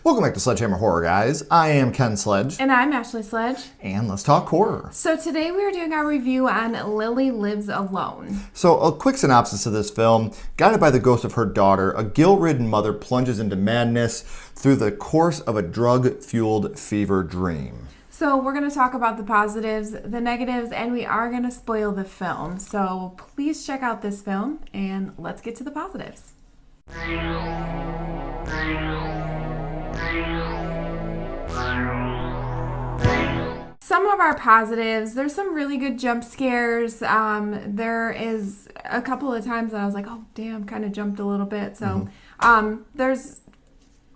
Welcome back to Sledgehammer Horror, guys. I am Ken Sledge. And I'm Ashley Sledge. And let's talk horror. So today we are doing our review on Lilly Lives Alone. So a quick synopsis of this film. Guided by the ghost of her daughter, a guilt-ridden mother plunges into madness through the course of a drug-fueled fever dream. So we're going to talk about the positives, the negatives, and we are going to spoil the film. So please check out this film and let's get to the positives. Some of our positives, there's some really good jump scares. There is a couple of times that I was like, oh damn, kind of jumped a little bit. So there's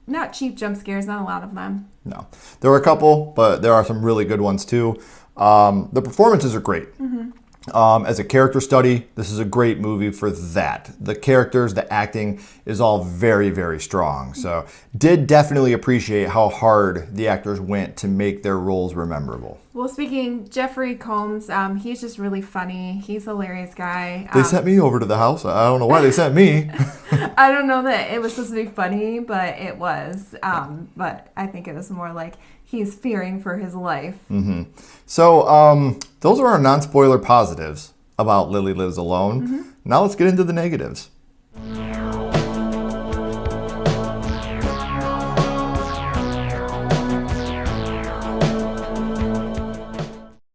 not cheap jump scares, not a lot of them. No. There were a couple, but there are some really good ones too. The performances are great. As a character study, this is a great movie for that. The characters, the acting is all very, very strong. So did definitely appreciate how hard the actors went to make their roles memorable. Well, speaking, Jeffrey Combs, he's just really funny. He's a hilarious guy. They sent me over to the house. I don't know why they sent me. I don't know that it was supposed to be funny, but it was. But I think it was more like he's fearing for his life. So those are our non-spoiler positives about Lilly Lives Alone. Now let's get into the negatives.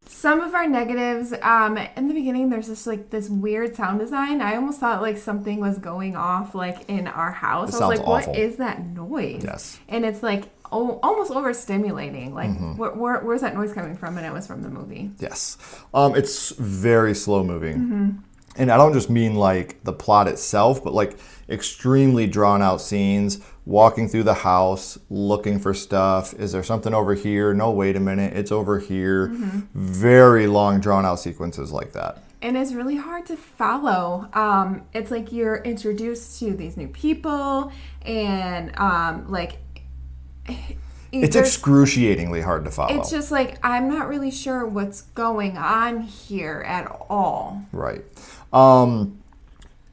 Some of our negatives, in the beginning, there's just like this weird sound design. I almost thought like something was going off like in our house. I was like, awful. What is that noise? Yes. And it's like almost overstimulating. Like, where's that noise coming from? And it was from the movie. Yes. It's very slow moving. And I don't just mean like the plot itself, but like extremely drawn out scenes, walking through the house, looking for stuff. Is there something over here? No, wait a minute. It's over here. Very long drawn out sequences like that. And it's really hard to follow. It's like you're introduced to these new people and it's excruciatingly hard to follow. It's just like, I'm not really sure what's going on here at all. Right.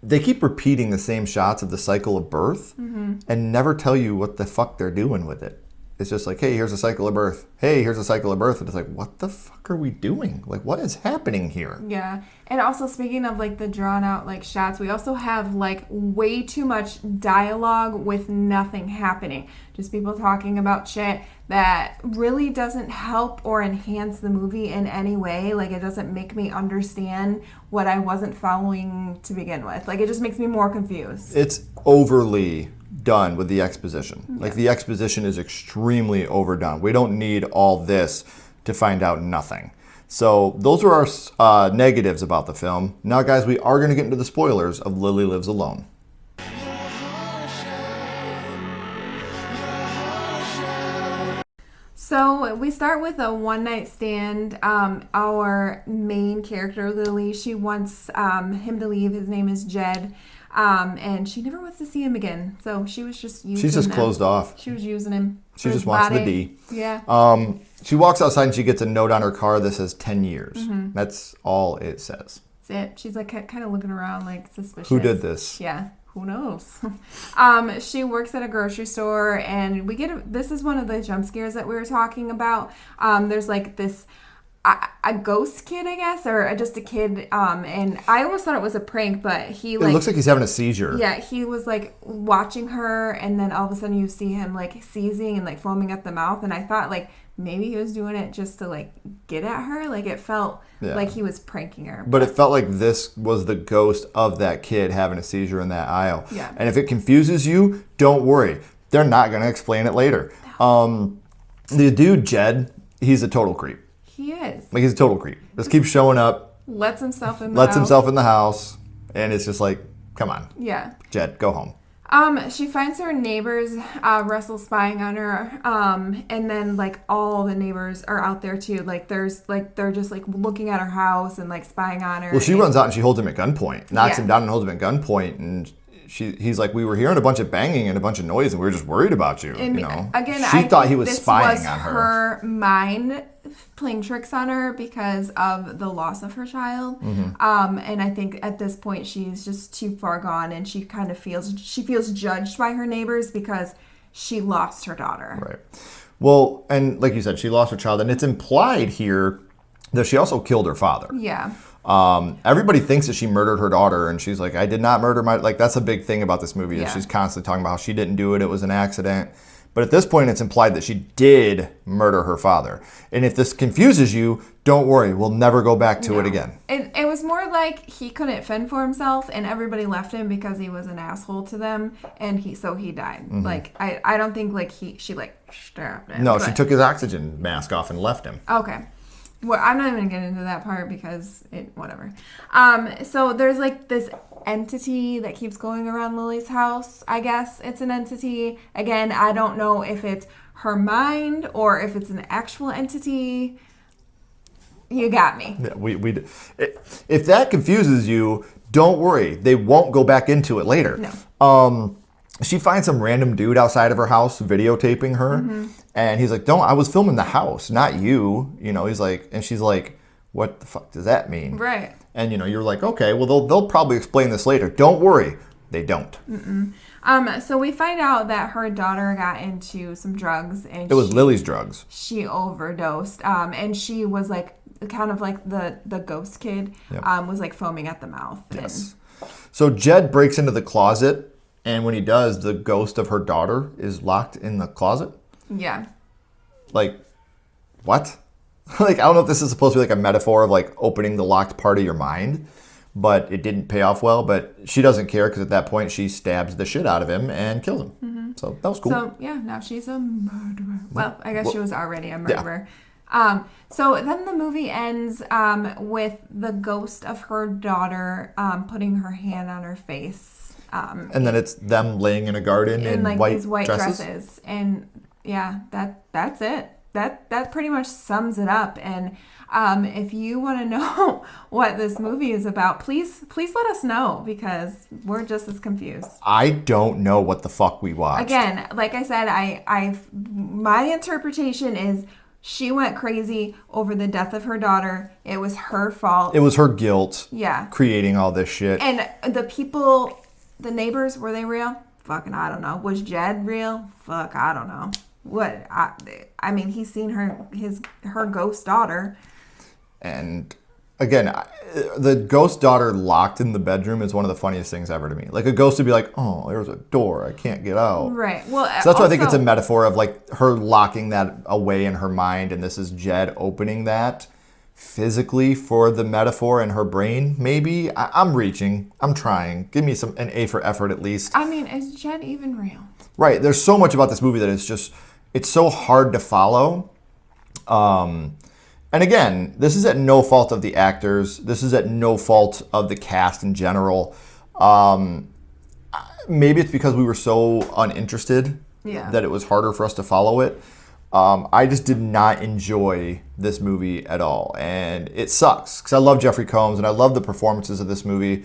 They keep repeating the same shots of the cycle of birth and never tell you what the fuck they're doing with it. It's just like, hey, here's a cycle of birth. Hey, here's a cycle of birth. And it's like, what the fuck are we doing? Like, what is happening here? Yeah. And also, speaking of like the drawn out like shots, we also have like way too much dialogue with nothing happening. Just people talking about shit that really doesn't help or enhance the movie in any way. Like, it doesn't make me understand what I wasn't following to begin with. Like, it just makes me more confused. It's overly done with the exposition. Like, the exposition is extremely overdone. We don't need all this to find out nothing. So those are our negatives about the film. Now, guys, we are going to get into the spoilers of Lilly Lives Alone. So we start with a one-night stand. Our main character, Lily, she wants him to leave. His name is Jed. And she never wants to see him again. So she was just using him. She's just closed off. She was using him. She just wants the D. Yeah. She walks outside and she gets a note on her car that says 10 years. That's all it says. That's it. She's like kind of looking around like suspicious. Who did this? Yeah. Who knows? She works at a grocery store and this is one of the jump scares that we were talking about. There's like this a ghost kid, I guess, or just a kid, and I almost thought it was a prank, but it looks like he's having a seizure. Yeah, he was like watching her, and then all of a sudden you see him like seizing and like foaming at the mouth, and I thought like maybe he was doing it just to like get at her. Like, it felt like he was pranking her. But it felt like this was the ghost of that kid having a seizure in that aisle. Yeah. And if it confuses you, don't worry. They're not going to explain it later. The dude, Jed, he's a total creep. He is. Like, he's a total creep. Just keeps showing up. Lets himself in the house. And it's just like, come on. Yeah. Jed, go home. She finds her neighbors, Russell spying on her, and then like all the neighbors are out there too. Like they're just like looking at her house and like spying on her. Well, she runs out and she holds him at gunpoint, knocks him down and holds him at gunpoint, and he's like, we were hearing a bunch of banging and a bunch of noise, and we were just worried about you. And you know, again, she thought he was spying on her. Her mind playing tricks on her because of the loss of her child. And I think at this point she's just too far gone, and she kind of feels judged by her neighbors because she lost her daughter. Right. Well, and like you said, she lost her child, and it's implied here that she also killed her father. Yeah. Everybody thinks that she murdered her daughter, and she's like, I did not murder my... Like, that's a big thing about this movie, is she's constantly talking about how she didn't do it, it was an accident. But at this point, it's implied that she did murder her father. And if this confuses you, don't worry, we'll never go back to it again. It was more like he couldn't fend for himself, and everybody left him because he was an asshole to them, and he died. Mm-hmm. Like, I don't think, like, she stabbed him. No, she took his oxygen mask off and left him. Okay. Well, I'm not even going to get into that part because whatever. So there's like this entity that keeps going around Lily's house. I guess it's an entity. Again, I don't know if it's her mind or if it's an actual entity. You got me. Yeah, if that confuses you, don't worry. They won't go back into it later. No. She finds some random dude outside of her house videotaping her. Mm-hmm. And he's like, I was filming the house, not you. You know, he's like, and she's like, what the fuck does that mean? Right. And, you're like, okay, well, they'll probably explain this later. Don't worry. They don't. Mm-mm. So we find out that her daughter got into some drugs. And it was Lily's drugs. She overdosed. And she was like, kind of like the ghost kid, was like foaming at the mouth. Yes. So Jed breaks into the closet. And when he does, the ghost of her daughter is locked in the closet. Yeah. Like, what? Like, I don't know if this is supposed to be like a metaphor of like opening the locked part of your mind, but it didn't pay off well. But she doesn't care because at that point she stabs the shit out of him and kills him. Mm-hmm. So that was cool. So, yeah, now she's a murderer. Well, I guess she was already a murderer. Yeah. So then the movie ends with the ghost of her daughter putting her hand on her face. And then it's them laying in a garden in like white these white dresses. And yeah, that's it. That pretty much sums it up. And if you want to know what this movie is about, please let us know because we're just as confused. I don't know what the fuck we watched. Again, like I said, my interpretation is she went crazy over the death of her daughter. It was her fault. It was her guilt. Yeah. Creating all this shit. And the people... The neighbors, were they real? Fucking, I don't know. Was Jed real? Fuck, I don't know. What? I mean, he's seen her ghost daughter. And again, the ghost daughter locked in the bedroom is one of the funniest things ever to me. Like a ghost would be like, oh, there's a door, I can't get out. Right. Well, so that's why I think it's a metaphor of like her locking that away in her mind, and this is Jed opening that physically for the metaphor in her brain. Maybe I'm reaching. I'm trying. Give me an A for effort at least. I mean, is Jed even real? Right. There's so much about this movie that it's so hard to follow. And again, this is at no fault of the actors. This is at no fault of the cast in general. Maybe it's because we were so uninterested that it was harder for us to follow it. I just did not enjoy this movie at all. And it sucks because I love Jeffrey Combs and I love the performances of this movie,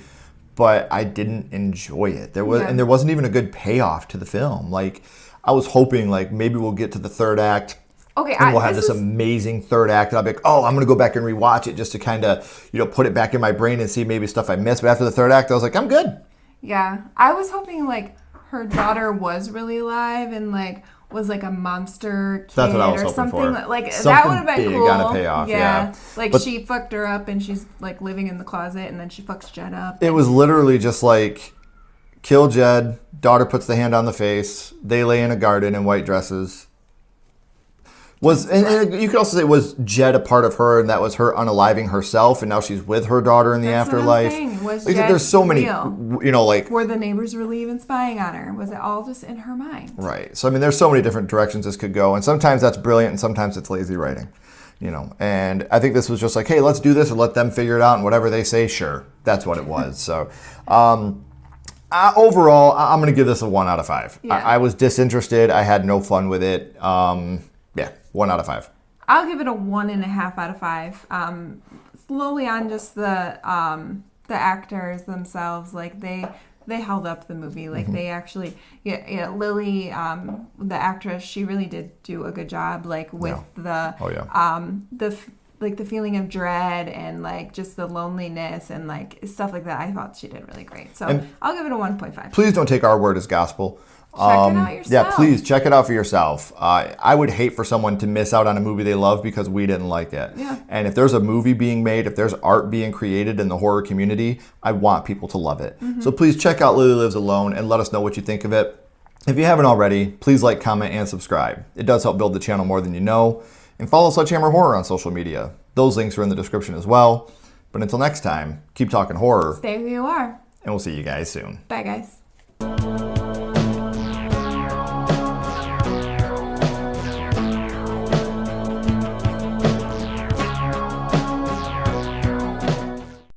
but I didn't enjoy it. And there wasn't even a good payoff to the film. Like, I was hoping like maybe we'll get to the third act. Okay, and we'll have this amazing third act. And I'll be like, I'm going to go back and rewatch it just to kind of, put it back in my brain and see maybe stuff I missed. But after the third act, I was like, I'm good. Yeah. I was hoping like her daughter was really alive and like was like a monster kid. That's what I was or hoping something for. Like something that would have been big cool. On a payoff, yeah. Like she fucked her up and she's like living in the closet and then she fucks Jed up. It was literally just like kill Jed, daughter puts the hand on the face, they lay in a garden in white dresses. And you could also say, was Jed a part of her and that was her unaliving herself and now she's with her daughter in the afterlife? Was like, Jed there's so many, real? Like... Were the neighbors really even spying on her? Was it all just in her mind? Right. So, I mean, there's so many different directions this could go. And sometimes that's brilliant and sometimes it's lazy writing. And I think this was just like, hey, let's do this and let them figure it out and whatever they say, sure. That's what it was. So, overall, I'm going to give this a 1 out of 5. Yeah. I was disinterested. I had no fun with it. 1 out of 5. I'll give it a 1.5 out of 5. Slowly on just the actors themselves, like they held up the movie. Like they actually, Lily, the actress, she really did do a good job. Like with the feeling of dread and like just the loneliness and like stuff like that. I thought she did really great. So I'll give it a 1.5. Please don't take our word as gospel. Check it out yourself. Yeah, please check it out for yourself. I would hate for someone to miss out on a movie they love because we didn't like it. Yeah. And if there's a movie being made, if there's art being created in the horror community, I want people to love it. So please check out Lilly Lives Alone and let us know what you think of it. If you haven't already, please like, comment, and subscribe. It does help build the channel more than you know. And follow Sledgehammer Horror on social media. Those links are in the description as well. But until next time, keep talking horror. Stay who you are. And we'll see you guys soon. Bye, guys.